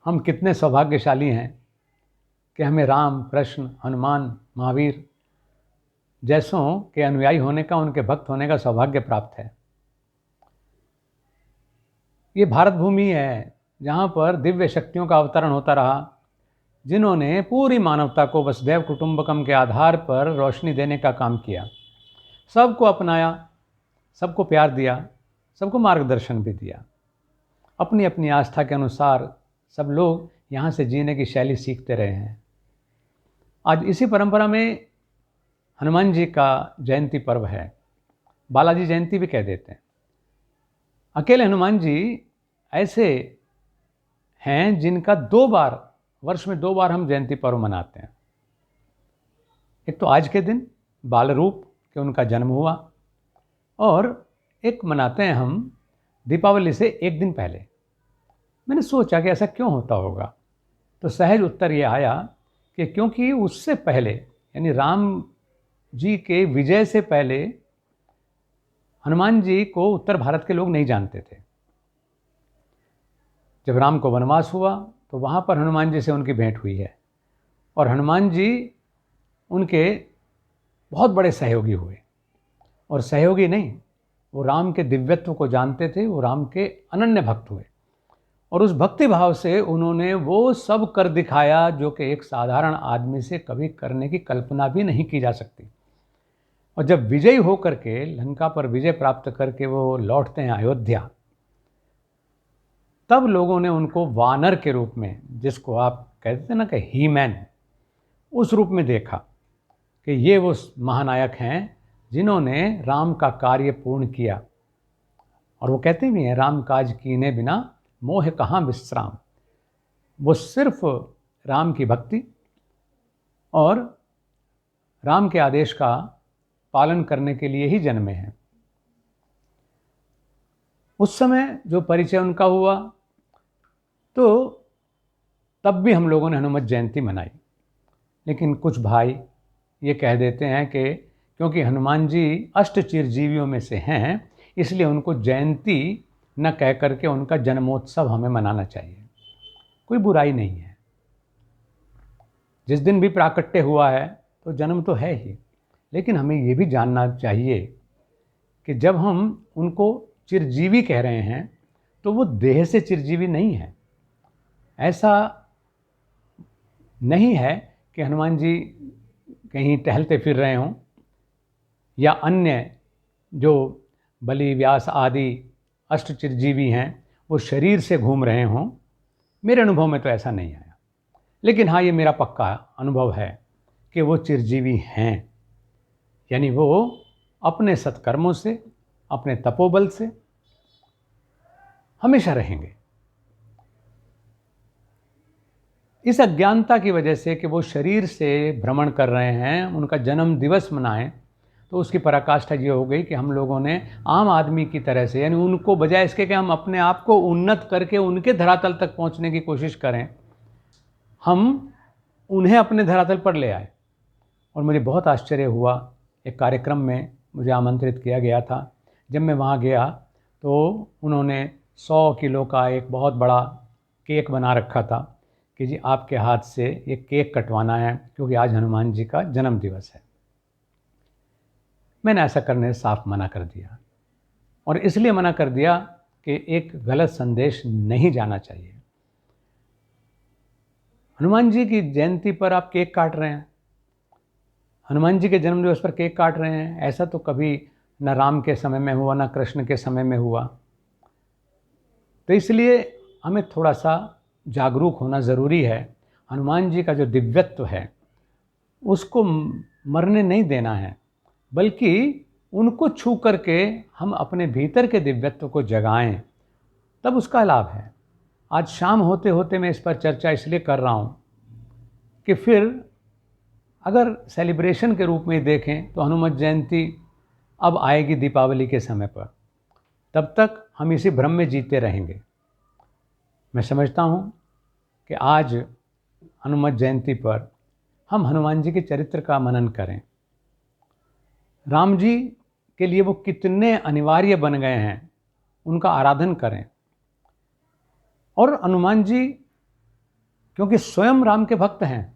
हम कितने सौभाग्यशाली हैं कि हमें राम, कृष्ण, हनुमान, महावीर जैसों के अनुयायी होने का, उनके भक्त होने का सौभाग्य प्राप्त है। ये भारत भूमि है जहाँ पर दिव्य शक्तियों का अवतरण होता रहा, जिन्होंने पूरी मानवता को वसुधैव कुटुंबकम के आधार पर रोशनी देने का काम किया, सबको अपनाया, सबको प्यार दिया, सबको मार्गदर्शन भी दिया। अपनी अपनी आस्था के अनुसार सब लोग यहाँ से जीने की शैली सीखते रहे हैं। आज इसी परंपरा में हनुमान जी का जयंती पर्व है, बालाजी जयंती भी कह देते हैं। अकेले हनुमान जी ऐसे हैं जिनका वर्ष में 2 बार हम जयंती पर्व मनाते हैं। एक तो आज के दिन बाल रूप के उनका जन्म हुआ, और एक मनाते हैं हम दीपावली से 1 दिन पहले। मैंने सोचा कि ऐसा क्यों होता होगा, तो सहज उत्तर ये आया कि क्योंकि उससे पहले, यानी राम जी के विजय से पहले, हनुमान जी को उत्तर भारत के लोग नहीं जानते थे। जब राम को वनवास हुआ तो वहाँ पर हनुमान जी से उनकी भेंट हुई है, और हनुमान जी उनके बहुत बड़े सहयोगी हुए। और सहयोगी नहीं, वो राम के दिव्यत्व को जानते थे, वो राम के अनन्य भक्त हुए, और उस भक्ति भाव से उन्होंने वो सब कर दिखाया जो कि एक साधारण आदमी से कभी करने की कल्पना भी नहीं की जा सकती। और जब विजयी होकर के, लंका पर विजय प्राप्त करके वो लौटते हैं अयोध्या, तब लोगों ने उनको वानर के रूप में, जिसको आप कहते हैं ना कि ही मैन, उस रूप में देखा कि ये वो महानायक हैं जिन्होंने राम का कार्य पूर्ण किया। और वो कहते भी हैं, राम काज कीने बिना मोह कहाँ विश्राम। वो सिर्फ राम की भक्ति और राम के आदेश का पालन करने के लिए ही जन्मे हैं। उस समय जो परिचय उनका हुआ, तो तब भी हम लोगों ने हनुमत जयंती मनाई। लेकिन कुछ भाई ये कह देते हैं कि क्योंकि हनुमान जी अष्ट चिरजीवियों में से हैं, इसलिए उनको जयंती न कह करके उनका जन्मोत्सव हमें मनाना चाहिए। कोई बुराई नहीं है, जिस दिन भी प्राकट्य हुआ है तो जन्म तो है ही, लेकिन हमें ये भी जानना चाहिए कि जब हम उनको चिरजीवी कह रहे हैं तो वो देह से चिरजीवी नहीं है। ऐसा नहीं है कि हनुमान जी कहीं टहलते फिर रहे हों, या अन्य जो बलि, व्यास आदि अष्ट चिरजीवी हैं वो शरीर से घूम रहे हों। मेरे अनुभव में तो ऐसा नहीं आया, लेकिन हाँ, ये मेरा पक्का अनुभव है कि वो चिरजीवी हैं, यानी वो अपने सत्कर्मों से, अपने तपोबल से हमेशा रहेंगे। इस अज्ञानता की वजह से कि वो शरीर से भ्रमण कर रहे हैं, उनका जन्म दिवस मनाएं, तो उसकी पराकाष्ठा ये हो गई कि हम लोगों ने आम आदमी की तरह से, यानी उनको बजाय इसके कि हम अपने आप को उन्नत करके उनके धरातल तक पहुंचने की कोशिश करें, हम उन्हें अपने धरातल पर ले आए। और मुझे बहुत आश्चर्य हुआ, एक कार्यक्रम में मुझे आमंत्रित किया गया था। जब मैं वहाँ गया तो उन्होंने 100 किलो का एक बहुत बड़ा केक बना रखा था कि जी आपके हाथ से ये केक कटवाना है, क्योंकि आज हनुमान जी का जन्म दिवस है। मैंने ऐसा करने से साफ मना कर दिया, और इसलिए मना कर दिया कि एक गलत संदेश नहीं जाना चाहिए। हनुमान जी की जयंती पर आप केक काट रहे हैं, हनुमान जी के जन्मदिवस पर केक काट रहे हैं, ऐसा तो कभी न राम के समय में हुआ, न कृष्ण के समय में हुआ। तो इसलिए हमें थोड़ा सा जागरूक होना ज़रूरी है। हनुमान जी का जो दिव्यत्व है उसको मरने नहीं देना है, बल्कि उनको छू करके हम अपने भीतर के दिव्यत्व को जगाएं, तब उसका लाभ है। आज शाम होते होते मैं इस पर चर्चा इसलिए कर रहा हूँ कि फिर अगर सेलिब्रेशन के रूप में देखें तो हनुमत जयंती अब आएगी दीपावली के समय पर, तब तक हम इसी भ्रम में जीते रहेंगे। मैं समझता हूँ कि आज हनुमत जयंती पर हम हनुमान जी के चरित्र का मनन करें। राम जी के लिए वो कितने अनिवार्य बन गए हैं, उनका आराधन करें। और हनुमान जी क्योंकि स्वयं राम के भक्त हैं,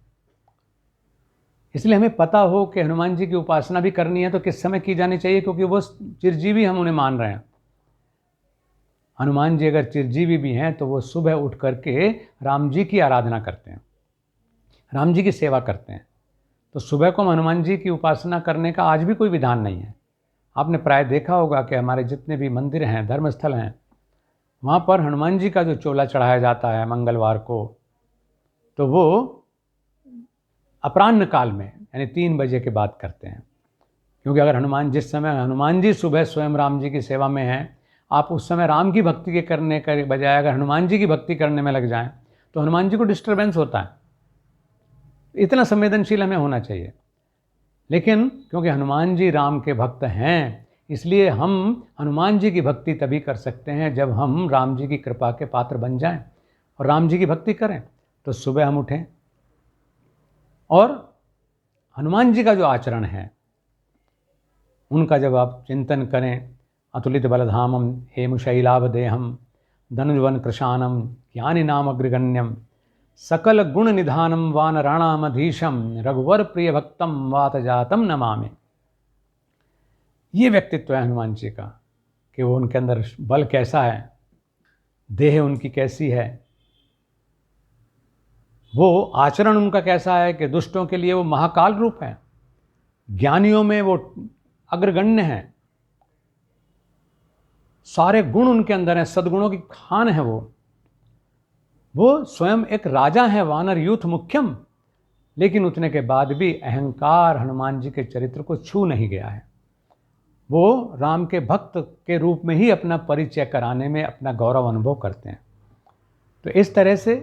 इसलिए हमें पता हो कि हनुमान जी की उपासना भी करनी है तो किस समय की जानी चाहिए, क्योंकि वो चिरजीवी हम उन्हें मान रहे हैं। हनुमान जी अगर चिरजीवी भी हैं तो वो सुबह उठ करके राम जी की आराधना करते हैं, राम जी की सेवा करते हैं। तो सुबह को हम हनुमान जी की उपासना करने का आज भी कोई विधान नहीं है। आपने प्राय देखा होगा कि हमारे जितने भी मंदिर हैं, धर्मस्थल हैं, वहाँ पर हनुमान जी का जो चोला चढ़ाया जाता है मंगलवार को, तो वो अपराह्न काल में यानी 3 बजे के बाद करते हैं। क्योंकि अगर जिस समय हनुमान जी सुबह स्वयं राम जी की सेवा में हैं, आप उस समय राम की भक्ति के करने के बजाय अगर हनुमान जी की भक्ति करने में लग जाएं तो हनुमान जी को डिस्टर्बेंस होता है। इतना संवेदनशील हमें होना चाहिए। लेकिन क्योंकि हनुमान जी राम के भक्त हैं, इसलिए हम हनुमान जी की भक्ति तभी कर सकते हैं जब हम राम जी की कृपा के पात्र बन जाएं और राम जी की भक्ति करें। तो सुबह हम उठें और हनुमान जी का जो आचरण है उनका जब आप चिंतन करें, अतुलित बलधामम हेमशैलाभदेहम धनुजवन कृशानम ज्ञानी नाम अग्रगण्यम सकल गुण निधानम वानराणामधीशम रघुवर प्रिय भक्तम वात जातम नमामि। ये व्यक्तित्व है हनुमान जी का कि वो उनके अंदर बल कैसा है, देह उनकी कैसी है, वो आचरण उनका कैसा है कि दुष्टों के लिए वो महाकाल रूप है, ज्ञानियों में वो अग्रगण्य है, सारे गुण उनके अंदर हैं, सद्गुणों की खान है वो स्वयं एक राजा है, वानर यूथ मुख्यम, लेकिन उतने के बाद भी अहंकार हनुमान जी के चरित्र को छू नहीं गया है। वो राम के भक्त के रूप में ही अपना परिचय कराने में अपना गौरव अनुभव करते हैं। तो इस तरह से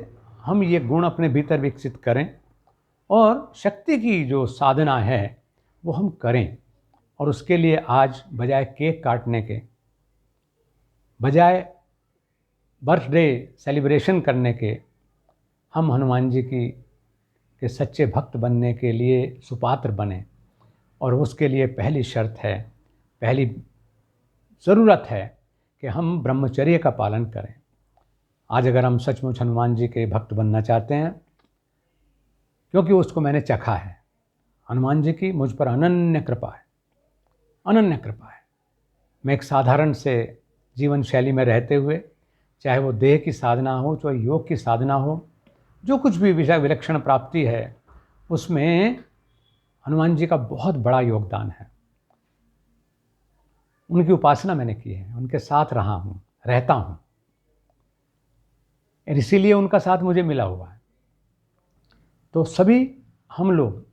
हम ये गुण अपने भीतर विकसित करें और शक्ति की जो साधना है वो हम करें। और उसके लिए आज बजाय केक काटने के, बजाय बर्थडे सेलिब्रेशन करने के, हम हनुमान जी के सच्चे भक्त बनने के लिए सुपात्र बने। और उसके लिए पहली शर्त है, पहली ज़रूरत है कि हम ब्रह्मचर्य का पालन करें। आज अगर हम सचमुच हनुमान जी के भक्त बनना चाहते हैं, क्योंकि उसको मैंने चखा है, हनुमान जी की मुझ पर अनन्य कृपा है, अनन्य कृपा है। मैं एक साधारण से जीवन शैली में रहते हुए, चाहे वो देह की साधना हो, चाहे योग की साधना हो, जो कुछ भी विलक्षण प्राप्ति है, उसमें हनुमान जी का बहुत बड़ा योगदान है। उनकी उपासना मैंने की है, उनके साथ रहा हूँ, रहता हूँ, इसीलिए उनका साथ मुझे मिला हुआ है। तो सभी हम लोग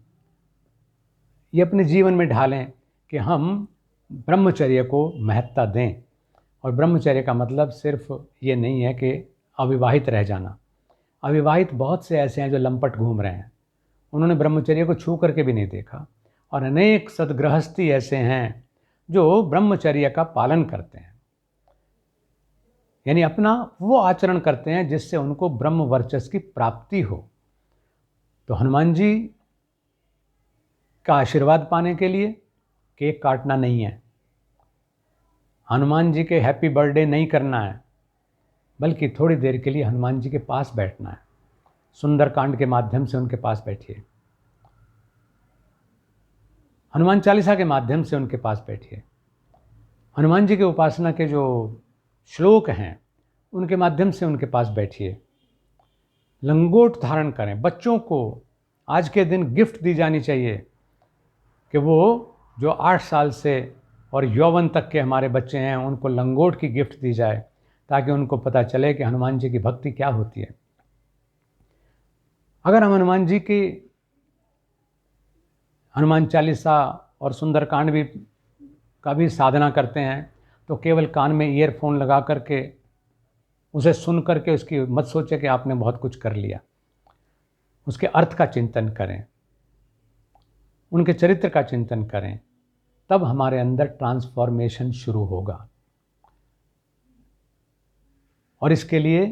ये अपने जीवन में ढालें कि हम ब्रह्मचर्य को महत्ता दें। और ब्रह्मचर्य का मतलब सिर्फ ये नहीं है कि अविवाहित रह जाना। अविवाहित बहुत से ऐसे हैं जो लंपट घूम रहे हैं, उन्होंने ब्रह्मचर्य को छू करके भी नहीं देखा। और अनेक सद्गृहस्थी ऐसे हैं जो ब्रह्मचर्य का पालन करते हैं, यानी अपना वो आचरण करते हैं जिससे उनको ब्रह्म वर्चस्व की प्राप्ति हो। तो हनुमान जी का आशीर्वाद पाने के लिए केक काटना नहीं है, हनुमान जी के हैप्पी बर्थडे नहीं करना है, बल्कि थोड़ी देर के लिए हनुमान जी के पास बैठना है। सुंदरकांड के माध्यम से उनके पास बैठिए, हनुमान चालीसा के माध्यम से उनके पास बैठिए, हनुमान जी के उपासना के जो श्लोक हैं उनके माध्यम से उनके पास बैठिए। लंगोट धारण करें। बच्चों को आज के दिन गिफ्ट दी जानी चाहिए कि वो जो 8 साल से और यौवन तक के हमारे बच्चे हैं उनको लंगोट की गिफ्ट दी जाए, ताकि उनको पता चले कि हनुमान जी की भक्ति क्या होती है। अगर हम हनुमान जी की हनुमान चालीसा और सुंदरकांड भी का भी साधना करते हैं तो केवल कान में ईयरफोन लगा करके उसे सुन करके उसकी मत सोचे कि आपने बहुत कुछ कर लिया। उसके अर्थ का चिंतन करें, उनके चरित्र का चिंतन करें, तब हमारे अंदर ट्रांसफॉर्मेशन शुरू होगा। और इसके लिए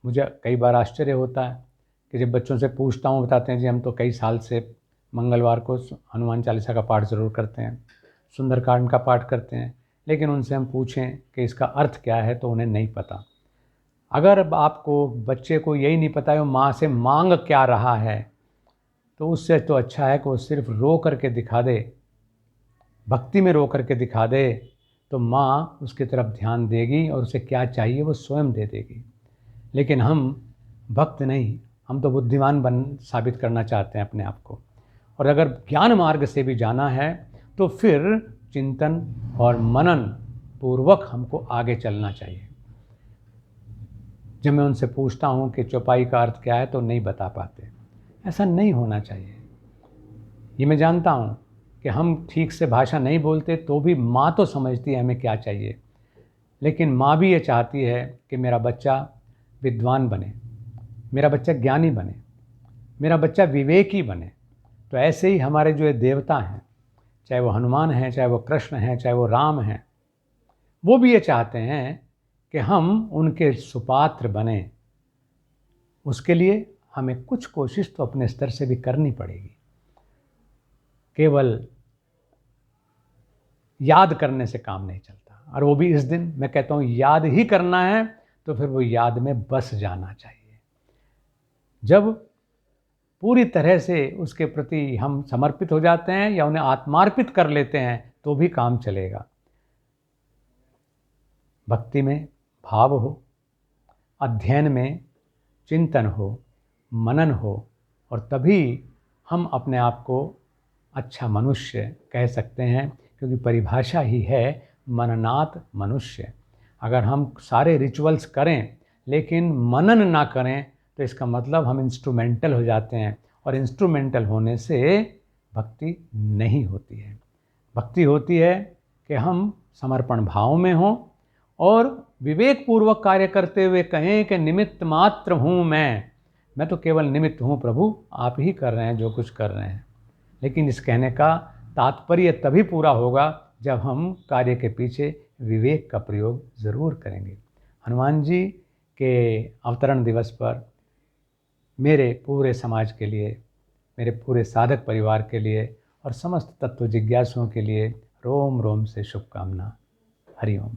मुझे कई बार आश्चर्य होता है कि जब बच्चों से पूछता हूँ, बताते हैं जी हम तो कई साल से मंगलवार को हनुमान चालीसा का पाठ ज़रूर करते हैं, सुंदरकांड का पाठ करते हैं, लेकिन उनसे हम पूछें कि इसका अर्थ क्या है तो उन्हें नहीं पता। अगर आपको बच्चे को यही नहीं पता है वो माँ से मांग क्या रहा है, तो उससे तो अच्छा है कि वो सिर्फ रो करके दिखा दे, भक्ति में रो करके दिखा दे, तो माँ उसकी तरफ ध्यान देगी और उसे क्या चाहिए वो स्वयं दे देगी। लेकिन हम भक्त नहीं, हम तो बुद्धिमान बन साबित करना चाहते हैं अपने आप को। और अगर ज्ञान मार्ग से भी जाना है तो फिर चिंतन और मनन पूर्वक हमको आगे चलना चाहिए। जब मैं उनसे पूछता हूँ कि चौपाई का अर्थ क्या है तो नहीं बता पाते। ऐसा नहीं होना चाहिए। ये मैं जानता हूँ कि हम ठीक से भाषा नहीं बोलते तो भी माँ तो समझती है हमें क्या चाहिए। लेकिन माँ भी ये चाहती है कि मेरा बच्चा विद्वान बने, मेरा बच्चा ज्ञानी बने, मेरा बच्चा विवेकी बने। तो ऐसे ही हमारे जो ये देवता हैं, चाहे वो हनुमान हैं, चाहे वो कृष्ण हैं, चाहे वो राम हैं, वो भी ये चाहते हैं कि हम उनके सुपात्र बने। उसके लिए हमें कुछ कोशिश तो अपने स्तर से भी करनी पड़ेगी। केवल याद करने से काम नहीं चलता, और वो भी इस दिन मैं कहता हूँ याद ही करना है तो फिर वो याद में बस जाना चाहिए। जब पूरी तरह से उसके प्रति हम समर्पित हो जाते हैं या उन्हें आत्मार्पित कर लेते हैं तो भी काम चलेगा। भक्ति में भाव हो, अध्ययन में चिंतन हो, मनन हो, और तभी हम अपने आप को अच्छा मनुष्य कह सकते हैं, क्योंकि परिभाषा ही है मननात मनुष्य। अगर हम सारे रिचुअल्स करें लेकिन मनन ना करें तो इसका मतलब हम इंस्ट्रूमेंटल हो जाते हैं, और इंस्ट्रूमेंटल होने से भक्ति नहीं होती है। भक्ति होती है कि हम समर्पण भाव में हों और विवेक पूर्वक कार्य करते हुए कहें कि निमित्त मात्र हूँ मैं तो केवल निमित्त हूँ प्रभु, आप ही कर रहे हैं जो कुछ कर रहे हैं। लेकिन इस कहने का तात्पर्य तभी पूरा होगा जब हम कार्य के पीछे विवेक का प्रयोग ज़रूर करेंगे। हनुमान जी के अवतरण दिवस पर मेरे पूरे समाज के लिए, मेरे पूरे साधक परिवार के लिए और समस्त तत्व जिज्ञासुओं के लिए रोम रोम से शुभकामना। हरि ओम।